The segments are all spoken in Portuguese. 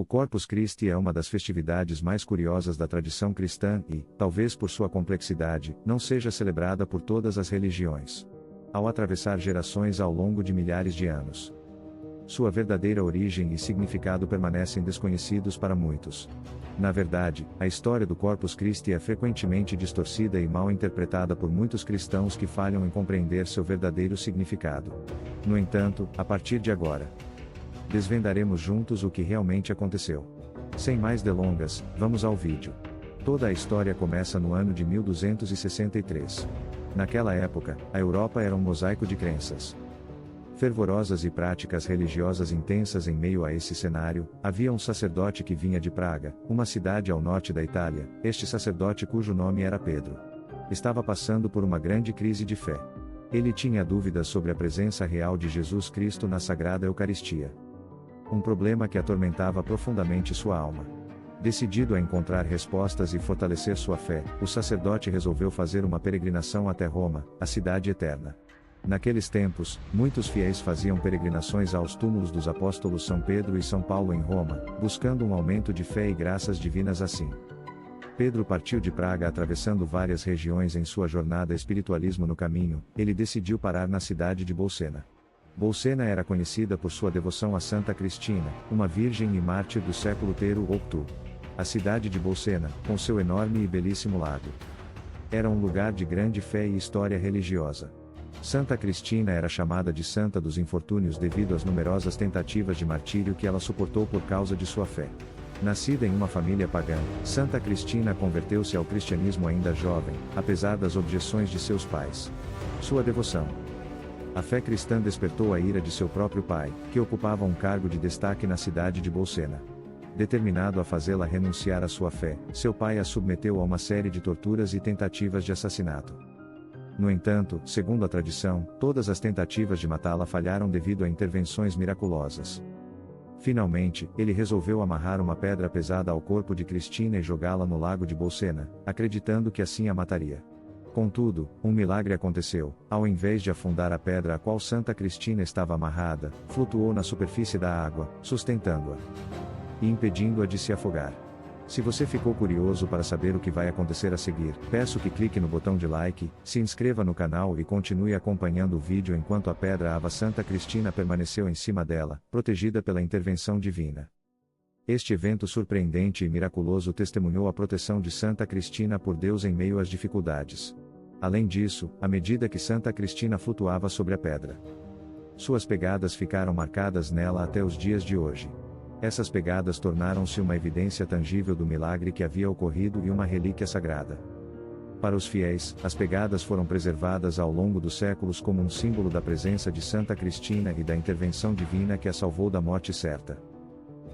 O Corpus Christi é uma das festividades mais curiosas da tradição cristã e, talvez por sua complexidade, não seja celebrada por todas as religiões. Ao atravessar gerações ao longo de milhares de anos, sua verdadeira origem e significado permanecem desconhecidos para muitos. Na verdade, a história do Corpus Christi é frequentemente distorcida e mal interpretada por muitos cristãos que falham em compreender seu verdadeiro significado. No entanto, a partir de agora, desvendaremos juntos o que realmente aconteceu. Sem mais delongas, vamos ao vídeo. Toda a história começa no ano de 1263. Naquela época, a Europa era um mosaico de crenças fervorosas e práticas religiosas intensas. Em meio a esse cenário, havia um sacerdote que vinha de Praga, uma cidade ao norte da Itália. Este sacerdote, cujo nome era Pedro, estava passando por uma grande crise de fé. Ele tinha dúvidas sobre a presença real de Jesus Cristo na Sagrada Eucaristia. Um problema que atormentava profundamente sua alma. Decidido a encontrar respostas e fortalecer sua fé, o sacerdote resolveu fazer uma peregrinação até Roma, a cidade eterna. Naqueles tempos, muitos fiéis faziam peregrinações aos túmulos dos apóstolos São Pedro e São Paulo em Roma, buscando um aumento de fé e graças divinas assim. Pedro partiu de Praga atravessando várias regiões em sua jornada espiritualismo. No caminho, ele decidiu parar na cidade de Bolsena. Bolsena era conhecida por sua devoção a Santa Cristina, uma virgem e mártir do século III. A cidade de Bolsena, com seu enorme e belíssimo lago, era um lugar de grande fé e história religiosa. Santa Cristina era chamada de Santa dos Infortúnios devido às numerosas tentativas de martírio que ela suportou por causa de sua fé. Nascida em uma família pagã, Santa Cristina converteu-se ao cristianismo ainda jovem, apesar das objeções de seus pais. Sua devoção à fé cristã despertou a ira de seu próprio pai, que ocupava um cargo de destaque na cidade de Bolsena. Determinado a fazê-la renunciar à sua fé, seu pai a submeteu a uma série de torturas e tentativas de assassinato. No entanto, segundo a tradição, todas as tentativas de matá-la falharam devido a intervenções miraculosas. Finalmente, ele resolveu amarrar uma pedra pesada ao corpo de Cristina e jogá-la no lago de Bolsena, acreditando que assim a mataria. Contudo, um milagre aconteceu. Ao invés de afundar a pedra a qual Santa Cristina estava amarrada, flutuou na superfície da água, sustentando-a e impedindo-a de se afogar. Se você ficou curioso para saber o que vai acontecer a seguir, peço que clique no botão de like, se inscreva no canal e continue acompanhando o vídeo enquanto a pedra Ava Santa Cristina permaneceu em cima dela, protegida pela intervenção divina. Este evento surpreendente e miraculoso testemunhou a proteção de Santa Cristina por Deus em meio às dificuldades. Além disso, à medida que Santa Cristina flutuava sobre a pedra, suas pegadas ficaram marcadas nela até os dias de hoje. Essas pegadas tornaram-se uma evidência tangível do milagre que havia ocorrido e uma relíquia sagrada. Para os fiéis, as pegadas foram preservadas ao longo dos séculos como um símbolo da presença de Santa Cristina e da intervenção divina que a salvou da morte certa.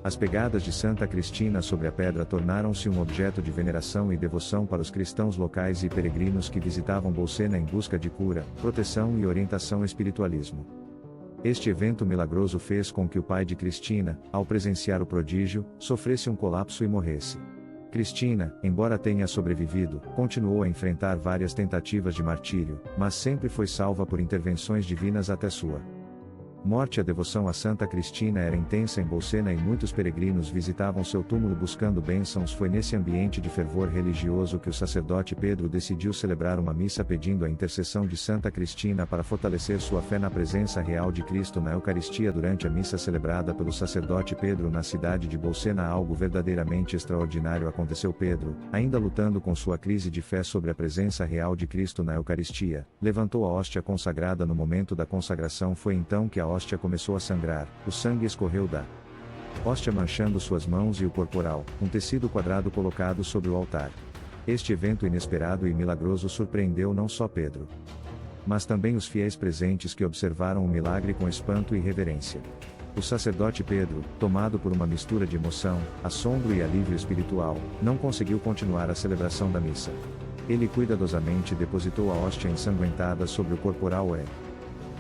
As pegadas de Santa Cristina sobre a pedra tornaram-se um objeto de veneração e devoção para os cristãos locais e peregrinos que visitavam Bolsena em busca de cura, proteção e orientação espiritualismo. Este evento milagroso fez com que o pai de Cristina, ao presenciar o prodígio, sofresse um colapso e morresse. Cristina, embora tenha sobrevivido, continuou a enfrentar várias tentativas de martírio, mas sempre foi salva por intervenções divinas até sua morte. A devoção a Santa Cristina era intensa em Bolsena e muitos peregrinos visitavam seu túmulo buscando bênçãos. Foi nesse ambiente de fervor religioso que o sacerdote Pedro decidiu celebrar uma missa pedindo a intercessão de Santa Cristina para fortalecer sua fé na presença real de Cristo na Eucaristia. Durante a missa celebrada pelo sacerdote Pedro na cidade de Bolsena, algo verdadeiramente extraordinário aconteceu. Pedro, ainda lutando com sua crise de fé sobre a presença real de Cristo na Eucaristia, levantou a hóstia consagrada. No momento da consagração foi então que a hóstia começou a sangrar, o sangue escorreu da hóstia manchando suas mãos e o corporal, um tecido quadrado colocado sobre o altar. Este evento inesperado e milagroso surpreendeu não só Pedro, mas também os fiéis presentes que observaram o milagre com espanto e reverência. O sacerdote Pedro, tomado por uma mistura de emoção, assombro e alívio espiritual, não conseguiu continuar a celebração da missa. Ele cuidadosamente depositou a hóstia ensanguentada sobre o corporal e,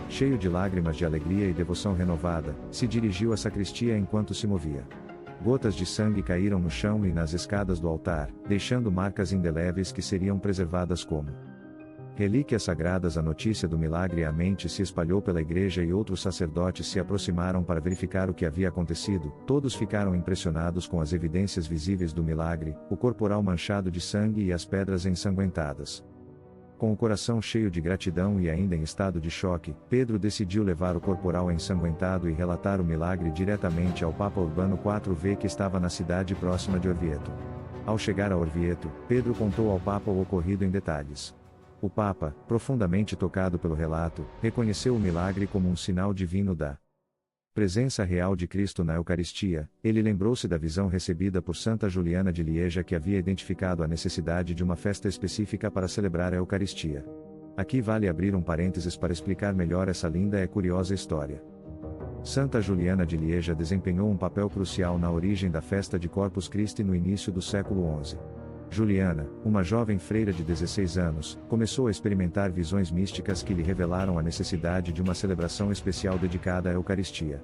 cheio de lágrimas de alegria e devoção renovada, se dirigiu à sacristia enquanto se movia. Gotas de sangue caíram no chão e nas escadas do altar, deixando marcas indeléveis que seriam preservadas como Relíquias sagradas. A notícia do milagre à mente se espalhou pela igreja e outros sacerdotes se aproximaram para verificar o que havia acontecido. Todos ficaram impressionados com as evidências visíveis do milagre, o corporal manchado de sangue e as pedras ensanguentadas. Com o coração cheio de gratidão e ainda em estado de choque, Pedro decidiu levar o corporal ensanguentado e relatar o milagre diretamente ao Papa Urbano IV, que estava na cidade próxima de Orvieto. Ao chegar a Orvieto, Pedro contou ao Papa o ocorrido em detalhes. O Papa, profundamente tocado pelo relato, reconheceu o milagre como um sinal divino da presença real de Cristo na Eucaristia. Ele lembrou-se da visão recebida por Santa Juliana de Lieja, que havia identificado a necessidade de uma festa específica para celebrar a Eucaristia. Aqui vale abrir um parênteses para explicar melhor essa linda e curiosa história. Santa Juliana de Lieja desempenhou um papel crucial na origem da festa de Corpus Christi no início do século XI. Juliana, uma jovem freira de 16 anos, começou a experimentar visões místicas que lhe revelaram a necessidade de uma celebração especial dedicada à Eucaristia.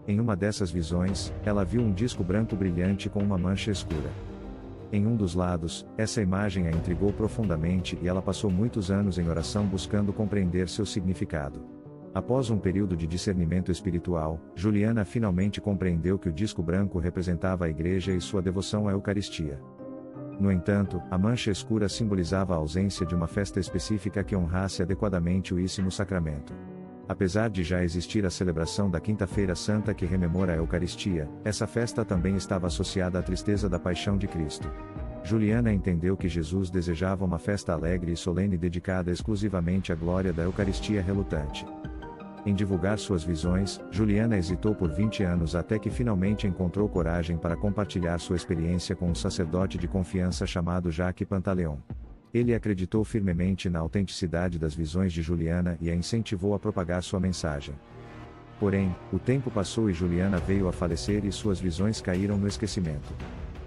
Em uma dessas visões, ela viu um disco branco brilhante com uma mancha escura. Em um dos lados, essa imagem a intrigou profundamente e ela passou muitos anos em oração buscando compreender seu significado. Após um período de discernimento espiritual, Juliana finalmente compreendeu que o disco branco representava a Igreja e sua devoção à Eucaristia. No entanto, a mancha escura simbolizava a ausência de uma festa específica que honrasse adequadamente o Íssimo Sacramento. Apesar de já existir a celebração da Quinta-feira Santa que rememora a Eucaristia, essa festa também estava associada à tristeza da Paixão de Cristo. Juliana entendeu que Jesus desejava uma festa alegre e solene dedicada exclusivamente à glória da Eucaristia relutante. Em divulgar suas visões, Juliana hesitou por 20 anos até que finalmente encontrou coragem para compartilhar sua experiência com um sacerdote de confiança chamado Jacques Pantaleon. Ele acreditou firmemente na autenticidade das visões de Juliana e a incentivou a propagar sua mensagem. Porém, o tempo passou e Juliana veio a falecer e suas visões caíram no esquecimento.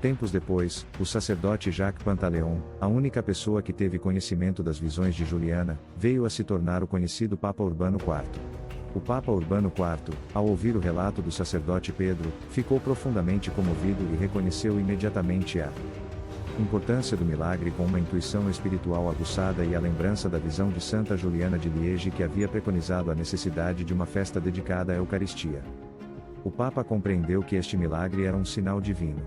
Tempos depois, o sacerdote Jacques Pantaleon, a única pessoa que teve conhecimento das visões de Juliana, veio a se tornar o conhecido Papa Urbano IV. O Papa Urbano IV, ao ouvir o relato do sacerdote Pedro, ficou profundamente comovido e reconheceu imediatamente a importância do milagre com uma intuição espiritual aguçada e a lembrança da visão de Santa Juliana de Liege, que havia preconizado a necessidade de uma festa dedicada à Eucaristia. O Papa compreendeu que este milagre era um sinal divino.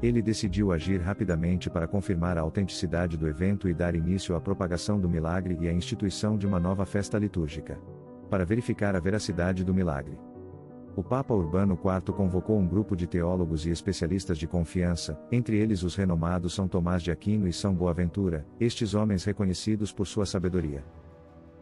Ele decidiu agir rapidamente para confirmar a autenticidade do evento e dar início à propagação do milagre e à instituição de uma nova festa litúrgica. Para verificar a veracidade do milagre, o Papa Urbano IV convocou um grupo de teólogos e especialistas de confiança, entre eles os renomados São Tomás de Aquino e São Boaventura. Estes homens reconhecidos por sua sabedoria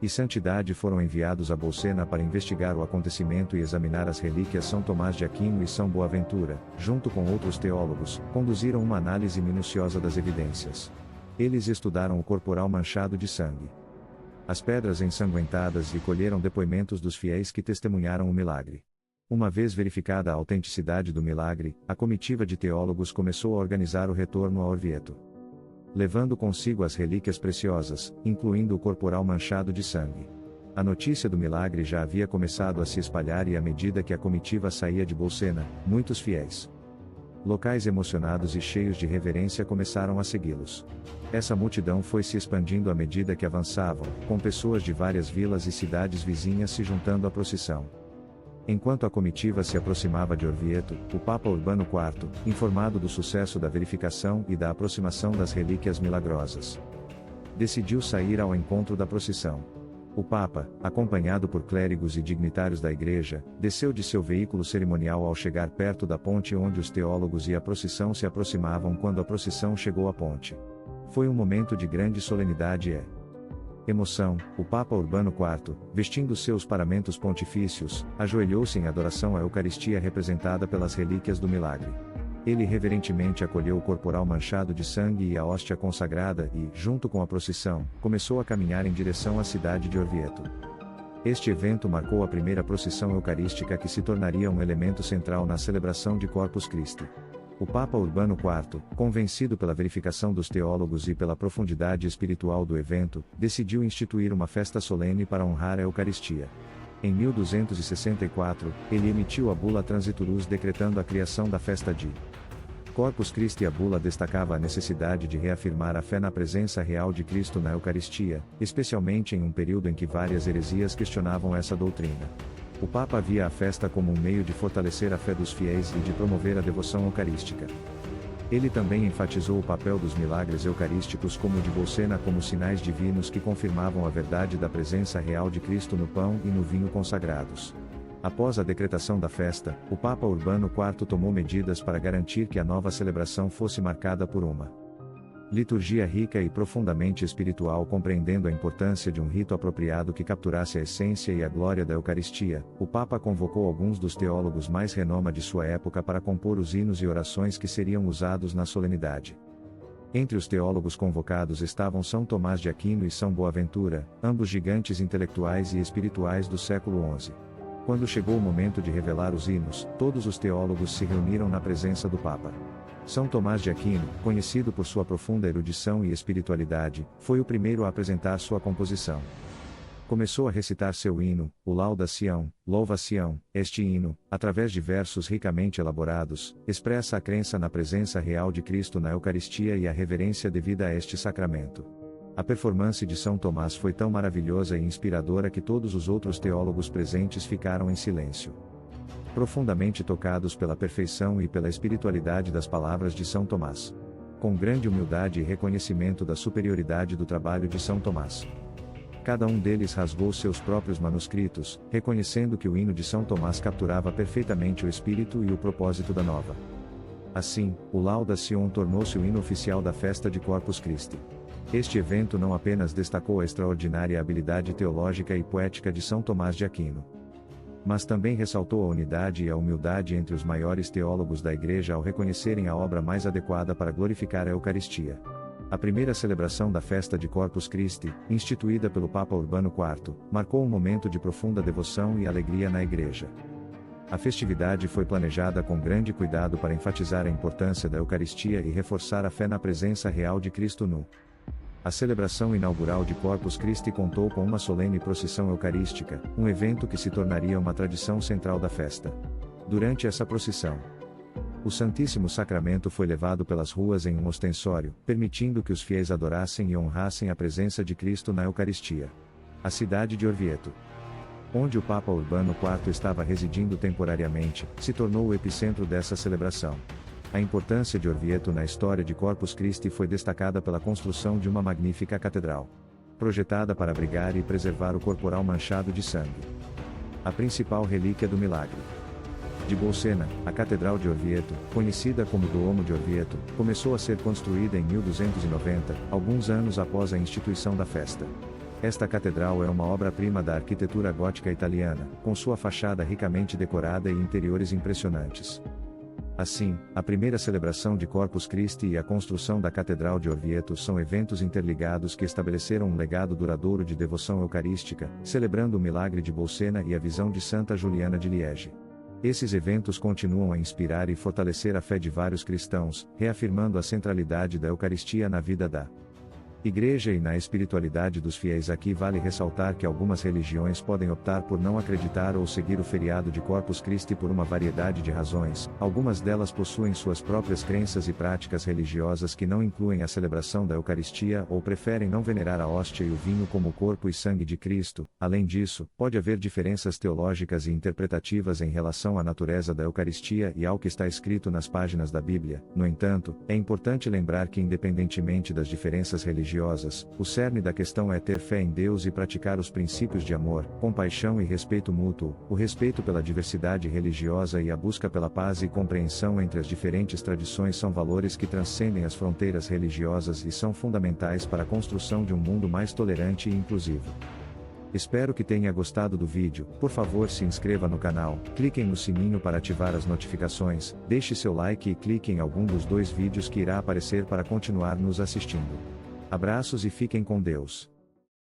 e santidade foram enviados a Bolsena para investigar o acontecimento e examinar as relíquias. São Tomás de Aquino e São Boaventura, junto com outros teólogos, conduziram uma análise minuciosa das evidências. Eles estudaram o corporal manchado de sangue, as pedras ensanguentadas e colheram depoimentos dos fiéis que testemunharam o milagre. Uma vez verificada a autenticidade do milagre, a comitiva de teólogos começou a organizar o retorno a Orvieto, levando consigo as relíquias preciosas, incluindo o corporal manchado de sangue. A notícia do milagre já havia começado a se espalhar e à medida que a comitiva saía de Bolsena, muitos fiéis locais emocionados e cheios de reverência começaram a segui-los. Essa multidão foi se expandindo à medida que avançavam, com pessoas de várias vilas e cidades vizinhas se juntando à procissão. Enquanto a comitiva se aproximava de Orvieto, o Papa Urbano IV, informado do sucesso da verificação e da aproximação das relíquias milagrosas, decidiu sair ao encontro da procissão. O Papa, acompanhado por clérigos e dignitários da Igreja, desceu de seu veículo cerimonial ao chegar perto da ponte onde os teólogos e a procissão se aproximavam. Quando a procissão chegou à ponte, foi um momento de grande solenidade e emoção. O Papa Urbano IV, vestindo seus paramentos pontifícios, ajoelhou-se em adoração à Eucaristia representada pelas relíquias do milagre. Ele reverentemente acolheu o corporal manchado de sangue e a hóstia consagrada e, junto com a procissão, começou a caminhar em direção à cidade de Orvieto. Este evento marcou a primeira procissão eucarística que se tornaria um elemento central na celebração de Corpus Christi. O Papa Urbano IV, convencido pela verificação dos teólogos e pela profundidade espiritual do evento, decidiu instituir uma festa solene para honrar a Eucaristia. Em 1264, ele emitiu a bula Transiturus decretando a criação da festa de Corpus Christi, a bula destacava a necessidade de reafirmar a fé na presença real de Cristo na Eucaristia, especialmente em um período em que várias heresias questionavam essa doutrina. O Papa via a festa como um meio de fortalecer a fé dos fiéis e de promover a devoção eucarística. Ele também enfatizou o papel dos milagres eucarísticos como o de Bolsena como sinais divinos que confirmavam a verdade da presença real de Cristo no pão e no vinho consagrados. Após a decretação da festa, o Papa Urbano IV tomou medidas para garantir que a nova celebração fosse marcada por uma liturgia rica e profundamente espiritual, compreendendo a importância de um rito apropriado que capturasse a essência e a glória da Eucaristia. O Papa convocou alguns dos teólogos mais renoma de sua época para compor os hinos e orações que seriam usados na solenidade. Entre os teólogos convocados estavam São Tomás de Aquino e São Boaventura, ambos gigantes intelectuais e espirituais do século XI. Quando chegou o momento de revelar os hinos, todos os teólogos se reuniram na presença do Papa. São Tomás de Aquino, conhecido por sua profunda erudição e espiritualidade, foi o primeiro a apresentar sua composição. Começou a recitar seu hino, o Lauda Sião, Louva Sião. Este hino, através de versos ricamente elaborados, expressa a crença na presença real de Cristo na Eucaristia e a reverência devida a este sacramento. A performance de São Tomás foi tão maravilhosa e inspiradora que todos os outros teólogos presentes ficaram em silêncio. Profundamente tocados pela perfeição e pela espiritualidade das palavras de São Tomás. Com grande humildade e reconhecimento da superioridade do trabalho de São Tomás. Cada um deles rasgou seus próprios manuscritos, reconhecendo que o hino de São Tomás capturava perfeitamente o espírito e o propósito da nova. Assim, o Lauda Sion tornou-se o hino oficial da festa de Corpus Christi. Este evento não apenas destacou a extraordinária habilidade teológica e poética de São Tomás de Aquino, mas também ressaltou a unidade e a humildade entre os maiores teólogos da Igreja ao reconhecerem a obra mais adequada para glorificar a Eucaristia. A primeira celebração da festa de Corpus Christi, instituída pelo Papa Urbano IV, marcou um momento de profunda devoção e alegria na Igreja. A festividade foi planejada com grande cuidado para enfatizar a importância da Eucaristia e reforçar a fé na presença real de Cristo no. A celebração inaugural de Corpus Christi contou com uma solene procissão eucarística, um evento que se tornaria uma tradição central da festa. Durante essa procissão, o Santíssimo Sacramento foi levado pelas ruas em um ostensório, permitindo que os fiéis adorassem e honrassem a presença de Cristo na Eucaristia. A cidade de Orvieto, onde o Papa Urbano IV estava residindo temporariamente, se tornou o epicentro dessa celebração. A importância de Orvieto na história de Corpus Christi foi destacada pela construção de uma magnífica catedral, projetada para abrigar e preservar o corporal manchado de sangue. A principal relíquia do milagre de Bolsena, a Catedral de Orvieto, conhecida como Duomo de Orvieto, começou a ser construída em 1290, alguns anos após a instituição da festa. Esta catedral é uma obra-prima da arquitetura gótica italiana, com sua fachada ricamente decorada e interiores impressionantes. Assim, a primeira celebração de Corpus Christi e a construção da Catedral de Orvieto são eventos interligados que estabeleceram um legado duradouro de devoção eucarística, celebrando o milagre de Bolsena e a visão de Santa Juliana de Liege. Esses eventos continuam a inspirar e fortalecer a fé de vários cristãos, reafirmando a centralidade da Eucaristia na vida da Igreja e na espiritualidade dos fiéis. Aqui vale ressaltar que algumas religiões podem optar por não acreditar ou seguir o feriado de Corpus Christi por uma variedade de razões. Algumas delas possuem suas próprias crenças e práticas religiosas que não incluem a celebração da Eucaristia ou preferem não venerar a hóstia e o vinho como o corpo e sangue de Cristo. Além disso, pode haver diferenças teológicas e interpretativas em relação à natureza da Eucaristia e ao que está escrito nas páginas da Bíblia. No entanto, é importante lembrar que, independentemente das diferenças religiosas, o cerne da questão é ter fé em Deus e praticar os princípios de amor, compaixão e respeito mútuo, o respeito pela diversidade religiosa e a busca pela paz e compreensão entre as diferentes tradições são valores que transcendem as fronteiras religiosas e são fundamentais para a construção de um mundo mais tolerante e inclusivo. Espero que tenha gostado do vídeo. Por favor, se inscreva no canal, cliquem no sininho para ativar as notificações, deixe seu like e clique em algum dos 2 vídeos que irá aparecer para continuar nos assistindo. Abraços e fiquem com Deus.